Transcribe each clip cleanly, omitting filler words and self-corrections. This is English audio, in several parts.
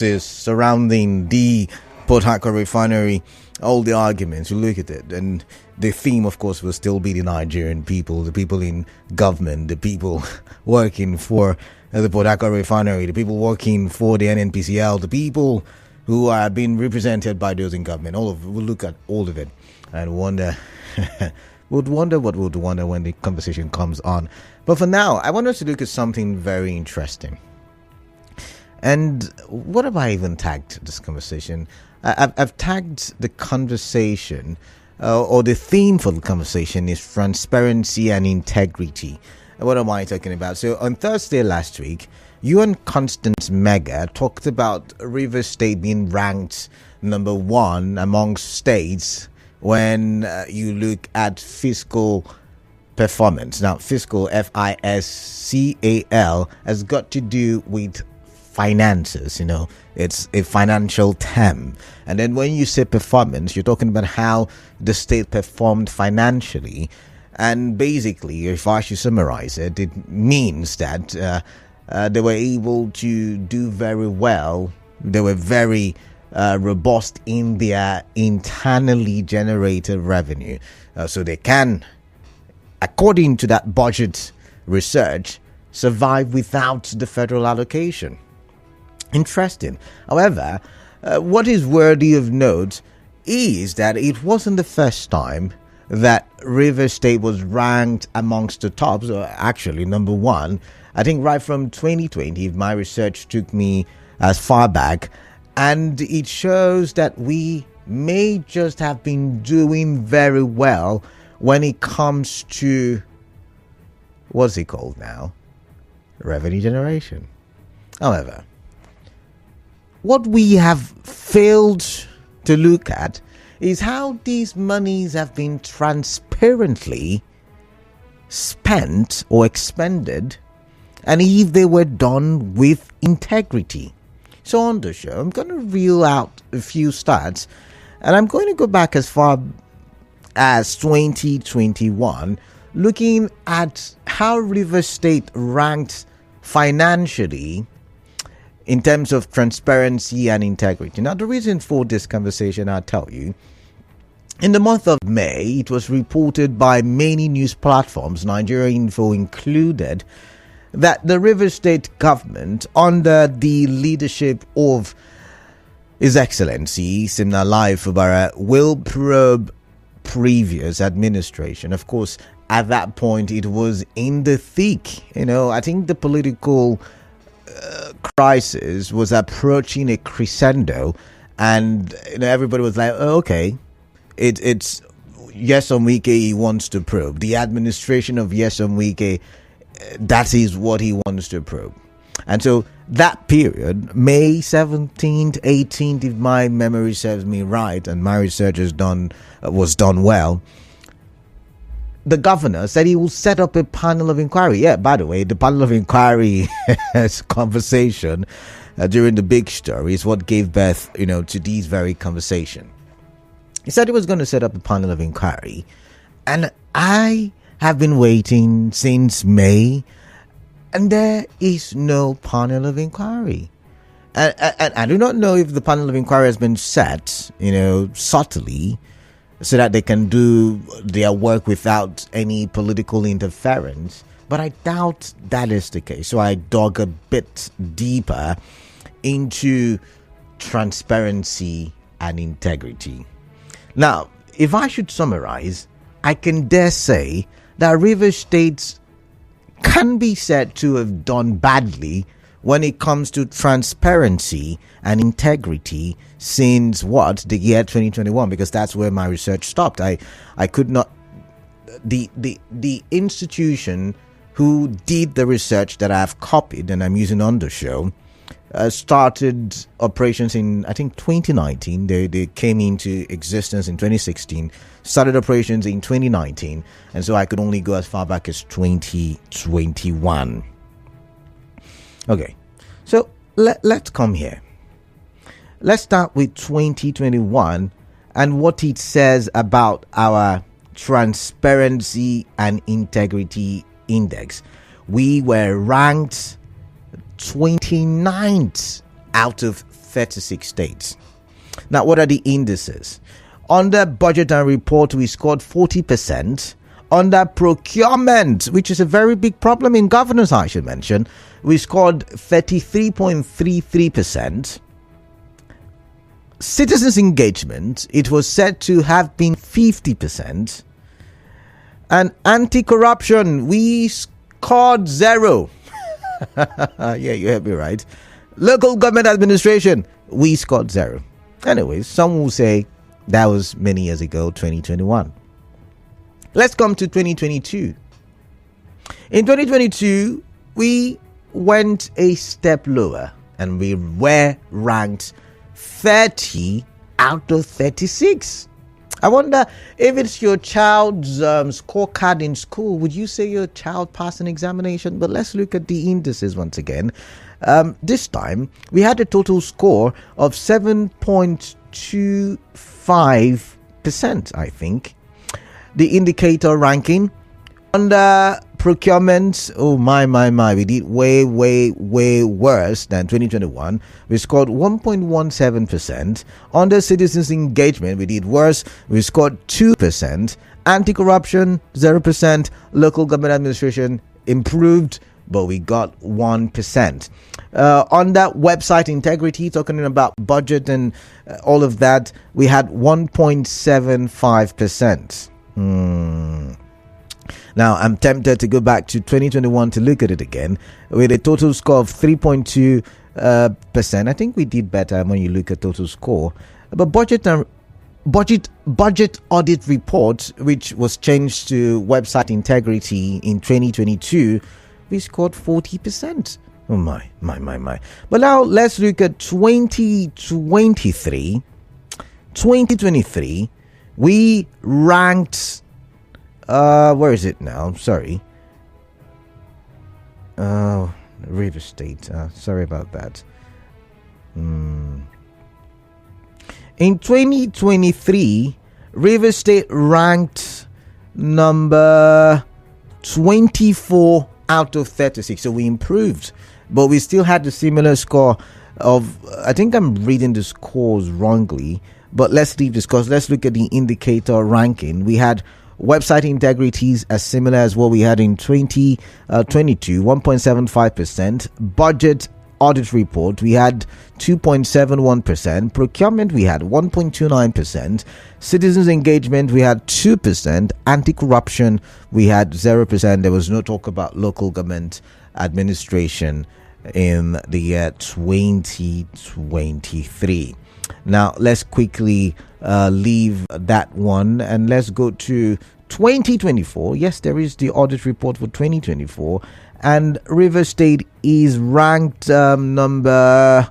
surrounding the Port Harcourt refinery, all the arguments, you look at it, and the theme, of course, will still be the Nigerian people, the people in government, the people working for the Port Harcourt refinery, the people working for the NNPCL, the people who are being represented by those in government. We'll look at all of it and wonder, we'd wonder what we'd wonder when the conversation comes on. But for now, I want us to look at something very interesting. And what have I even tagged this conversation? I've tagged the conversation, or the theme for the conversation is transparency and integrity. What am I talking about? So on Thursday last week, you and Constance Mega talked about Rivers State being ranked number 1 amongst states when you look at fiscal performance. Now, fiscal, FISCAL, has got to do with finances. It's a financial term. And then when you say performance, you're talking about how the state performed financially. And basically, if I should summarize it, it means that they were able to do very well. They were very robust in their internally generated revenue. So they can, according to that budget research, survive without the federal allocation. Interesting. However, what is worthy of note is that it wasn't the first time that Rivers State was ranked amongst the tops, or actually number 1. I think right from 2020, if my research took me as far back, and it shows that we may just have been doing very well when it comes to, what's it called now? Revenue generation. However, what we have failed to look at is how these monies have been transparently spent or expended, and if they were done with integrity. So on the show, I'm going to reel out a few stats, and I'm going to go back as far as 2021, looking at how Rivers State ranked financially in terms of transparency and integrity. Now, the reason for this conversation, I'll tell you. In the month of May, it was reported by many news platforms, Nigeria Info included, that the Rivers State government, under the leadership of His Excellency Siminalayi Fubara, will probe previous administration. Of course, at that point, it was in the thick. I think the political crisis was approaching a crescendo, and everybody was like, oh, okay, it's Nyesom Wike he wants to probe. The administration of Nyesom Wike, that is what he wants to probe. And so that period, May 17th, 18th, if my memory serves me right, and my research was done well, the governor said he will set up a panel of inquiry. Yeah, by the way, the panel of inquiry conversation during the big story is what gave birth, to these very conversation. He said he was going to set up a panel of inquiry, and I have been waiting since May, and there is no panel of inquiry. And I do not know if the panel of inquiry has been set, subtly, so that they can do their work without any political interference. But I doubt that is the case. So I dug a bit deeper into transparency and integrity. Now, if I should summarize, I can dare say that Rivers State can be said to have done badly when it comes to transparency and integrity since the year 2021, because that's where my research stopped. I could not, the institution who did the research that I've copied and I'm using on the show started operations in, I think, 2019. They came into existence in 2016, started operations in 2019, and so I could only go as far back as 2021. Okay, so let's come here. Let's start with 2021 and what it says about our transparency and integrity index. We were ranked 29th out of 36 states. Now, what are the indices? Under budget and report, we scored 40%. Under procurement, which is a very big problem in governance, I should mention, we scored 33.33%. Citizens' engagement, it was said to have been 50%. And anti-corruption, we scored 0. Yeah, you heard me right. Local government administration, we scored 0. Anyways, some will say that was many years ago, 2021. Let's come to 2022. In 2022, we went a step lower and we were ranked 30 out of 36. I wonder if it's your child's scorecard in school, would you say your child passed an examination? But let's look at the indices once again. This time, we had a total score of 7.25%, I think. The indicator ranking under procurement, oh my, we did way worse than 2021. We scored 1.17%. Under citizens engagement, we did worse. We scored 2%. Anti-corruption, 0%. Local government administration improved, but we got 1%. On that website integrity, talking about budget and all of that, we had 1.75%. Now, I'm tempted to go back to 2021 to look at it again with a total score of 3.2%. I think we did better when you look at total score. But budget audit report, which was changed to website integrity in 2022, we scored 40%. Oh my. But now let's look at 2023. 2023, we ranked, where is it now? Sorry. River State. Sorry about that. In 2023, River State ranked number 24 out of 36. So we improved, but we still had the similar score of, I think I'm reading the scores wrongly, but let's leave this because let's look at the indicator ranking. We had website integrities as similar as what we had in 2022, 1.75%. Budget audit report, we had 2.71%. Procurement, we had 1.29%. Citizens engagement, we had 2%. Anti-corruption, we had 0%. There was no talk about local government administration in the year 2023. Now, let's quickly leave that one and let's go to 2024. Yes, there is the audit report for 2024, and River State is ranked number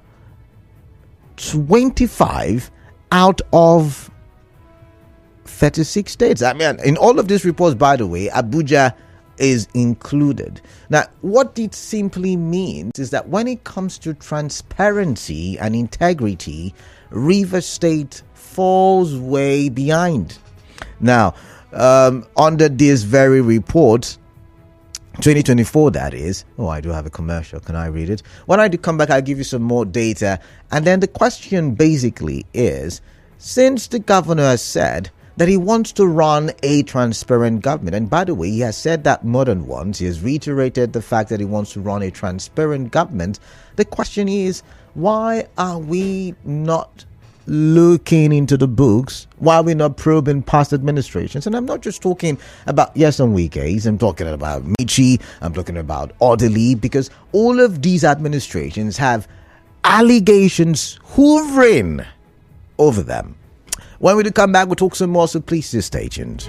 25 out of 36 states. I mean, in all of these reports, by the way, Abuja is included. Now, what it simply means is that when it comes to transparency and integrity, River State falls way behind. Now, under this very report, 2024 that is, I do have a commercial, can I read it? When I do come back, I'll give you some more data, and then the question basically is, since the governor has said that he wants to run a transparent government, and by the way, he has said that more than once, he has reiterated the fact that he wants to run a transparent government, the question is, why are we not looking into the books? Why are we not probing past administrations? And I'm not just talking about Nyesom Wike's, I'm talking about Michi, I'm talking about Orderly, because all of these administrations have allegations hovering over them. When we do come back, we'll talk some more, so please stay tuned.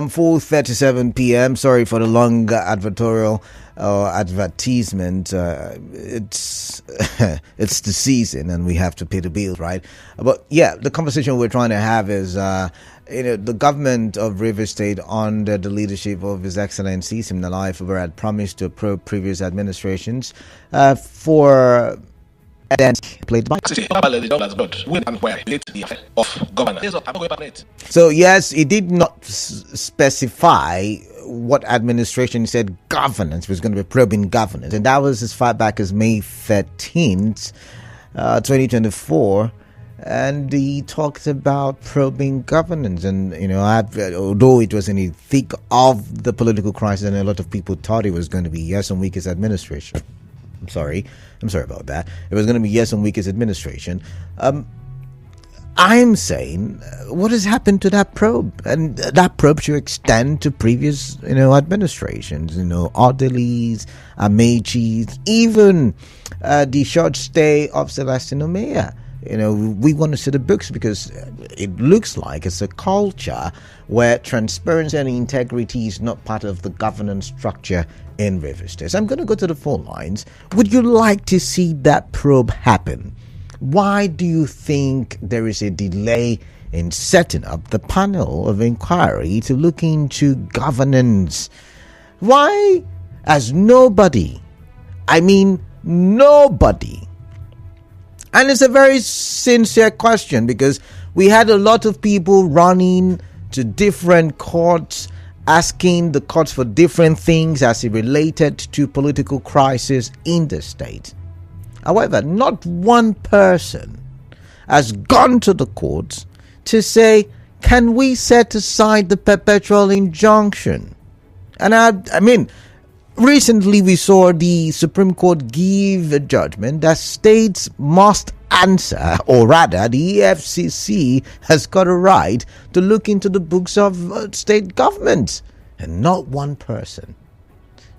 4:37 p.m. Sorry for the long advertorial advertisement. It's it's the season, and we have to pay the bills, right? But yeah, the conversation we're trying to have is, the government of Rivers State, under the leadership of His Excellency Siminalayi Fubara, had promised to approve previous administrations for. Then played by. So yes, it did not specify what administration. Said governance was going to be probing governance, and that was as far back as May 13th, 2024. And he talked about probing governance, and although it was in the thick of the political crisis, and a lot of people thought it was going to be Nyesom Wike's administration. I'm sorry about that. It was going to be Nyesom Wike's administration. I'm saying, what has happened to that probe? And that probe should extend to previous, administrations, Orderlies, Amechis, even the short stay of Celestine Omeya. We want to see the books, because it looks like it's a culture where transparency and integrity is not part of the governance structure in Rivers State. So I'm going to go to the phone lines. Would you like to see that probe happen? Why do you think there is a delay in setting up the panel of inquiry to look into governance? Why has nobody, and it's a very sincere question, because we had a lot of people running to different courts, asking the courts for different things as it related to political crisis in the state. However, not one person has gone to the courts to say, can we set aside the perpetual injunction? And recently we saw the Supreme Court give a judgment that states must answer, or rather the EFCC has got a right to look into the books of state governments, and not one person.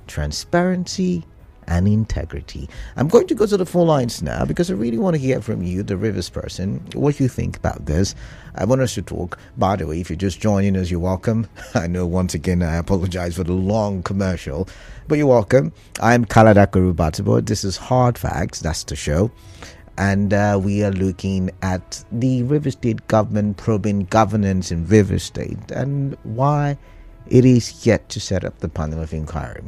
Transparency and integrity. I'm going to go to the phone lines now, because I really want to hear from you, the Rivers person, what you think about this. I want us to talk. By the way, if you're just joining us, you're welcome. I know, once again, I apologize for the long commercial, but you're welcome. I'm Kalada Kurubatibo. This is Hard Facts. That's the show. And we are looking at the Rivers State government probing governance in Rivers State, and why it is yet to set up the panel of inquiry.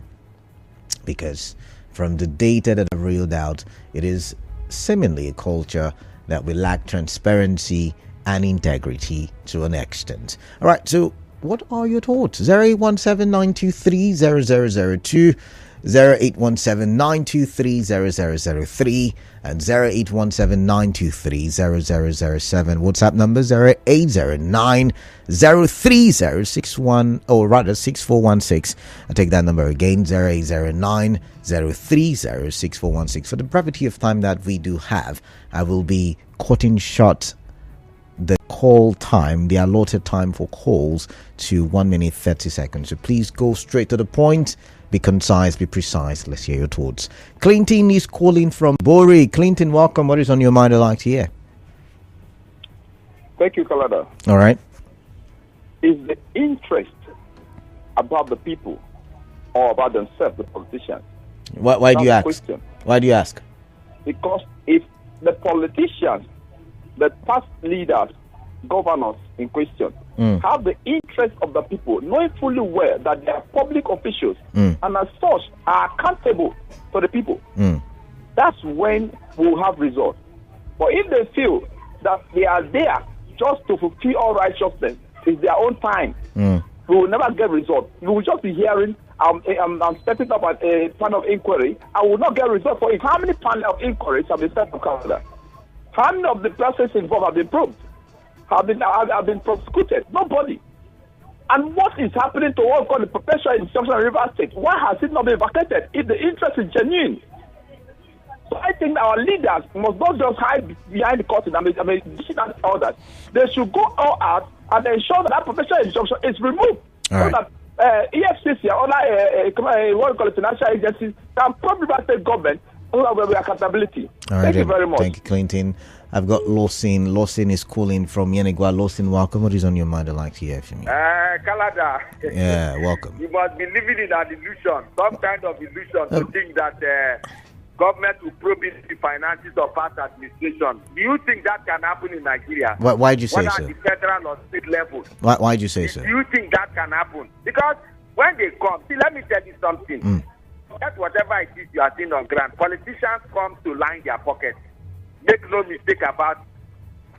Because from the data that I've reeled out, it is seemingly a culture that will lack transparency and integrity to an extent. All right, so what are your thoughts? 0817-923-0002, 0817-923-0003, and 0817-923-0007. WhatsApp number 0809-030-61, or rather 6416. I take that number again, 0809-030-6416. For the brevity of time that we do have, I will be cutting short the call time, the allotted time for calls, to 1 minute 30 seconds. So please go straight to the point. Be concise, be precise. Let's hear your thoughts. Clinton is calling from Bori. Clinton, welcome. What is on your mind? I'd like to hear. Thank you, Kalada. All right. Is the interest about the people or about themselves, the politicians? Why do you ask? Question. Why do you ask? Because if the politicians, the past leaders, governors in question, have the interest of the people, knowing fully well that they are public officials and as such are accountable to the people, that's when we'll have results. But if they feel that they are there just to fulfill all righteousness, it's their own time, we will never get results. We will just be hearing, I'm setting up a panel of inquiry. I will not get results for it. How many panel of inquiries have been set to Canada? How many of the persons involved have been probed? Have been prosecuted? Nobody. And what is happening to what's called the perpetual injunction in Rivers State? Why has it not been vacated if the interest is genuine? So I think our leaders must not just hide behind the curtain and dishing out orders. They should go all out and ensure that perpetual injunction is removed. All so right. that EFCC or other what we call it, financial agencies can probe Rivers State government with accountability. All right, Thank you very much. Thank you, Clinton. I've got Lawson. Lawson is calling from Yenigua. Lawson, welcome. What is on your mind? I'd like to hear from you. Canada. Yeah, welcome. You must be living in an illusion, some kind of illusion, to think that government will probe into the finances of past administration. Do you think that can happen in Nigeria? Why did you say so? Whether at the federal or state level. Why did you say so? Do you think that can happen? Because when they come, see, let me tell you something. That's whatever it is you are seeing on ground. Politicians come to line their pockets. Make no mistake about it.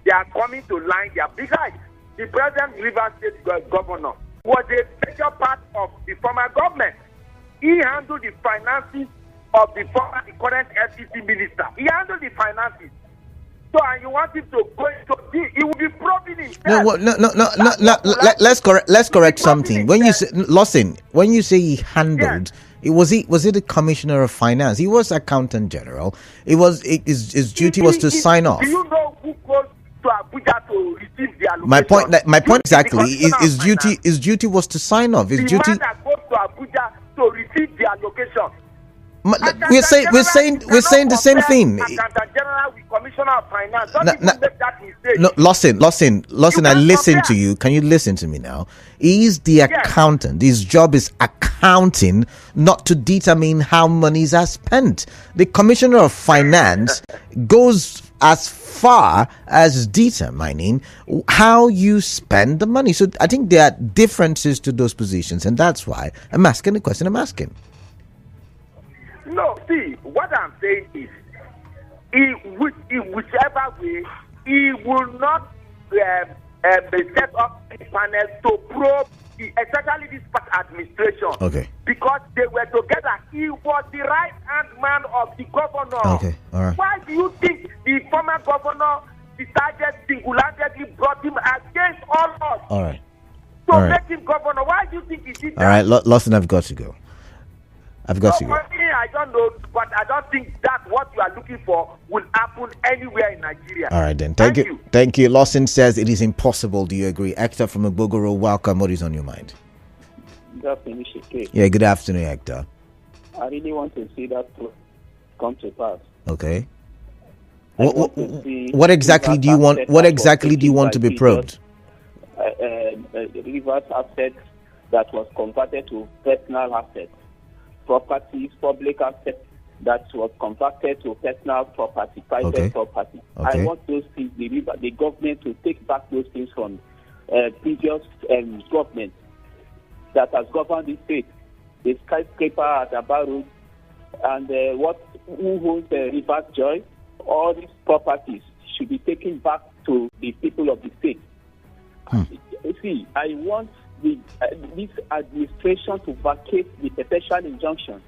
They are coming to line their... Besides, the present Rivers State governor was a major part of the former government. He handled the finances of the current FCC minister. He handled the finances. So, and you want him to go into... He will be probing himself. No. Let's correct something. When you say... Lawson, when you say he handled... Was it the commissioner of finance? He was accountant general. His duty was to sign off. Do you know who goes to Abuja to receive the allocation? My point exactly. His duty was to sign off. His duty. Man that goes to Abuja to receive the allocation. We're saying the same thing. Accountant general with commissioner of finance. Don't even make that mistake. No, Lawson, I listen to you. Can you listen to me now? He is the accountant. His job is accounting, not to determine how monies are spent. The commissioner of finance goes as far as determining how you spend the money. So I think there are differences to those positions, and that's why I'm asking the question I'm asking. No, see, what I'm saying is, in whichever way, he will not set up a panel to probe, especially this past administration. Okay. Because they were together. He was the right-hand man of the governor. Okay, all right. Why do you think the former governor decided single-handedly brought him against all of us? All right. To make him governor. Why do you think he did that? All right, Lawson, I've got to go. I don't know, but I don't think that what you are looking for will happen anywhere in Nigeria. All right, then. Thank you. Lawson says it is impossible. Do you agree? Hector from Ogbogoro, welcome. What is on your mind? Good afternoon, Shike. Yeah, good afternoon, Hector. I really want to see that come to pass. Okay. What exactly do you want? What exactly do you want to be probed? Rivers assets that was converted to personal assets. Properties, public assets that was converted to personal property, private property. I want those things, the government to take back those things from previous government that has governed the state. The skyscraper at Abaru and who owns Rivers Joy, all these properties should be taken back to the people of the state. See, I want this administration to vacate the perpetual injunction.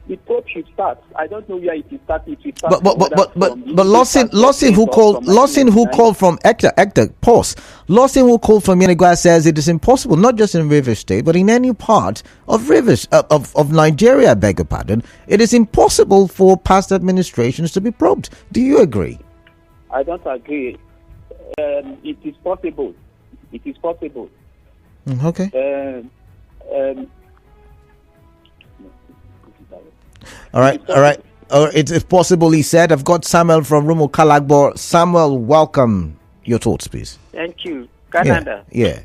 The probe should start. I don't know where it will start. But Lawson who called from Hector, pause. Lawson who called from Yenigua says it is impossible, not just in Rivers State, but in any part of Rivers of Nigeria. I beg your pardon. It is impossible for past administrations to be probed. Do you agree? I don't agree. It is possible. It is possible. Okay. All right. It's possible, he said. I've got Samuel from Rumo Kalagbo. Samuel, welcome. Your thoughts, please. Thank you. Canada. Yeah.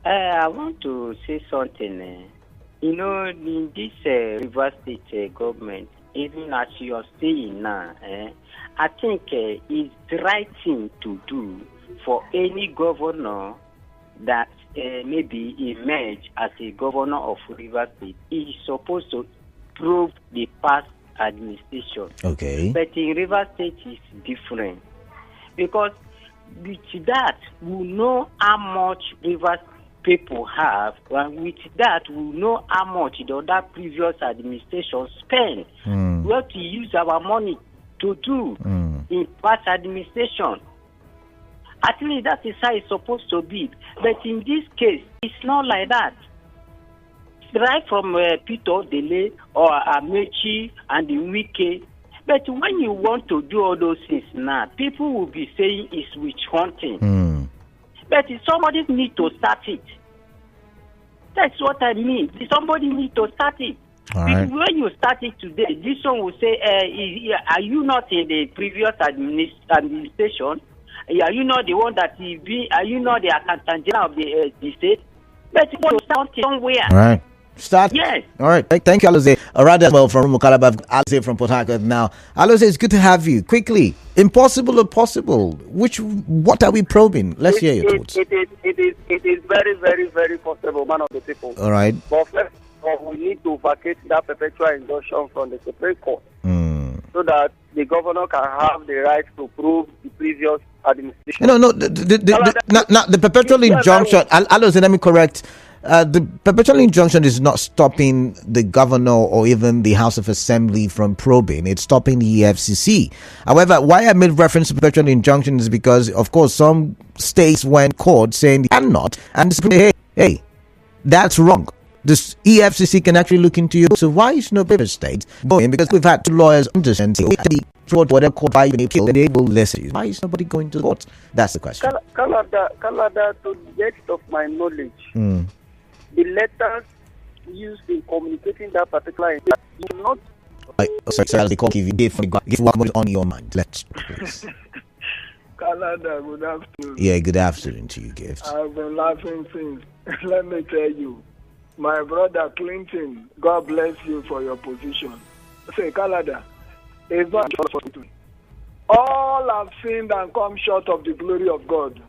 I want to say something. In this Rivers State government, even as you are saying now, I think it's the right thing to do for any governor that maybe emerge as a governor of Rivers State. He is supposed to prove the past administration. Okay. But in Rivers State is different. Because with that, we know how much Rivers people have, and with that, we know how much the other previous administration spent. What to use our money to do in past administration. At least that is how it's supposed to be. But in this case, it's not like that. Right from Peter Dele or Amechi and the Wike. But when you want to do all those things now, people will be saying it's witch hunting. But somebody need to start it. That's what I mean. Somebody need to start it. right. When you start it today, this one will say, are you not in the previous administration? Are you not the one are you not the accountant general of the state? But you want to start somewhere. All right. Start. Yes. All right. Thank you, Aloze. Rather well from Mukalaba, Aloze from Port Harcourt now. Aloze, it's good to have you. Quickly, impossible or possible? What are we probing? Let's hear your thoughts. It is very, very, very possible, man of the people. All right. But first of all, we need to vacate that perpetual injunction from the Supreme Court so that the governor can have the right to prove the previous administration. No. The perpetual injunction. Aloze, let me correct. The perpetual injunction is not stopping the governor or even the House of Assembly from probing. It's stopping the EFCC. However, why I made reference to perpetual injunction is because, of course, some states went court saying they cannot, and hey, that's wrong. This EFCC can actually look into you. So why is no paper state going? Because we've had two lawyers understand whatever court by an appeal, they will listen. Why is nobody going to court? That's the question. Canada, to the extent of my knowledge, the letters used in communicating that particular do not. Sorry, they call give what on your mind. Let's. Canada, good afternoon. Yeah, good afternoon to you, Gift. I've been laughing since. Let me tell you, my brother Clinton, God bless you for your position. Say, Canada, it's not just for you. All have sinned and come short of the glory of God.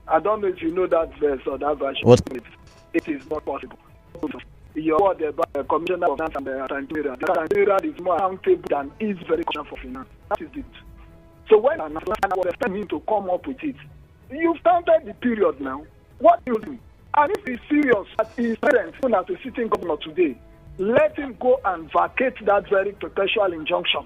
I don't know if you know that verse or that version. What? It is not possible. Your word about the Commissioner of Finance and the Sanitarian. The Sanitarian is more accountable than is very Commissioner for Finance. That is it. So when I was expecting him to come up with it, you've counted the period now. What do you do? And if he's serious that his parents, even as a sitting governor today, let him go and vacate that very perpetual injunction.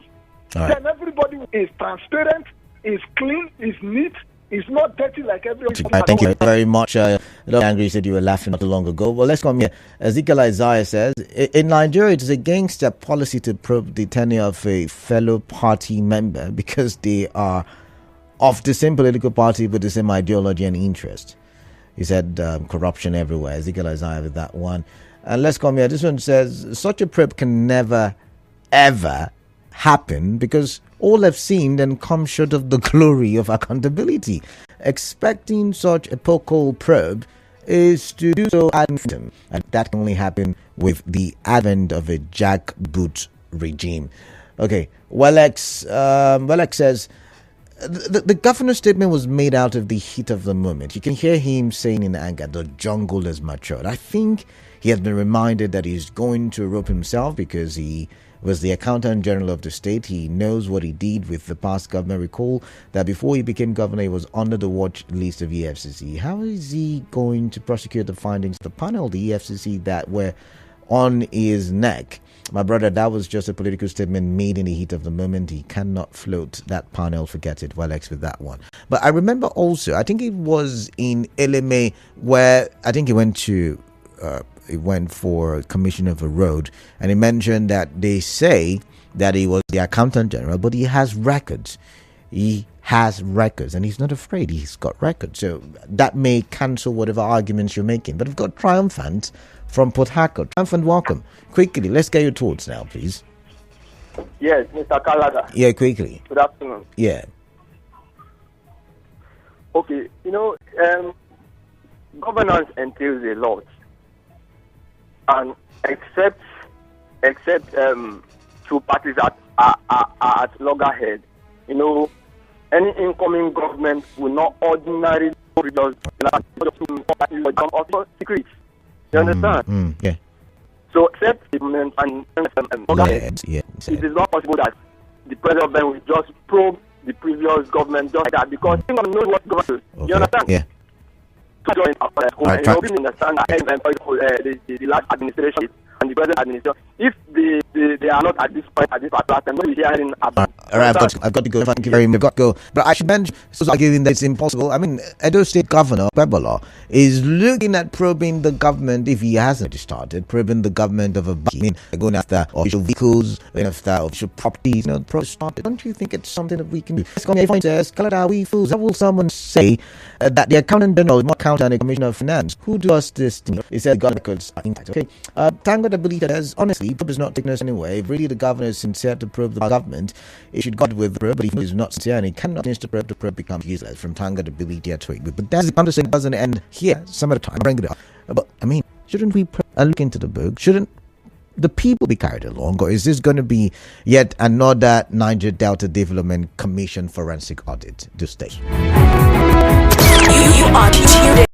Right. Then everybody is transparent, is clean, is neat, is not dirty like everybody. Thank you very much. Angry said you were laughing not too long ago. Well, let's come here. Ezekiel Isaiah says, in Nigeria, it is against their policy to probe the tenure of a fellow party member because they are of the same political party with the same ideology and interest. He said corruption everywhere. Ezekiel Isaiah with that one. And let's come here. This one says, such a probe can never, ever happen because all have sinned and come short of the glory of accountability. Expecting such a poco probe is to do so ad infinitum, and that can only happen with the advent of a jackboot regime. Okay, Welex says the governor's statement was made out of the heat of the moment. You can hear him saying in anger, the jungle has matured. I think he has been reminded that he's going to rope himself because he was the accountant general of the state. He knows what he did with the past government. Recall that before he became governor, he was under the watch list of EFCC. How is he going to prosecute the findings of the panel, the EFCC, that were on his neck? My brother, that was just a political statement made in the heat of the moment. He cannot float that panel. Forget it. Welex with that one. But I remember also, I think it was in Eleme where I think he went for commission of a road, and he mentioned that they say that he was the accountant general, but he has records. He has records, and he's not afraid. He's got records. So that may cancel whatever arguments you're making. But we've got Triumphant from Port Harcourt. Triumphant, welcome. Quickly, let's get your thoughts now, please. Yes, Mr. Kalaga. Yeah, quickly. Good afternoon. Yeah. Okay, governance entails a lot. And except two parties are at loggerhead, any incoming government will not ordinarily also secret. You understand? Yeah. So except government and Yeah. it is not possible that the president will just probe the previous government just like that because he knows what government is. You understand? Yeah. Understand that the last administration and the present administration, if the they are not at this point, at this particular time. When we hear anything about all right, I've got to go. Thank you very much. I've got to go. But I should mention, so arguing that it's impossible. I mean, Edo State Governor Bebola is looking at probing the government, if he hasn't started, probing the government of a going after official vehicles, going after official properties, started. Don't you think it's something that we can do? Says, Canada, we fools. How will someone say that the accountant general is more accountant than the commissioner of finance? Who does this thing? He said, God records. I think that's okay. Thank God I believe that as honestly, probe is not taking us anywhere. If really the governor is sincere to probe the government, it should go with the probe, but if he is not sincere and he cannot change the probe becomes useless from Tanga to Billy Dear to it. But that's the conversation doesn't end here. Some of the time, I bring it up. But I mean, shouldn't we look into the book? Shouldn't the people be carried along, or is this going to be yet another Niger Delta Development Commission forensic audit to stay? You are tuned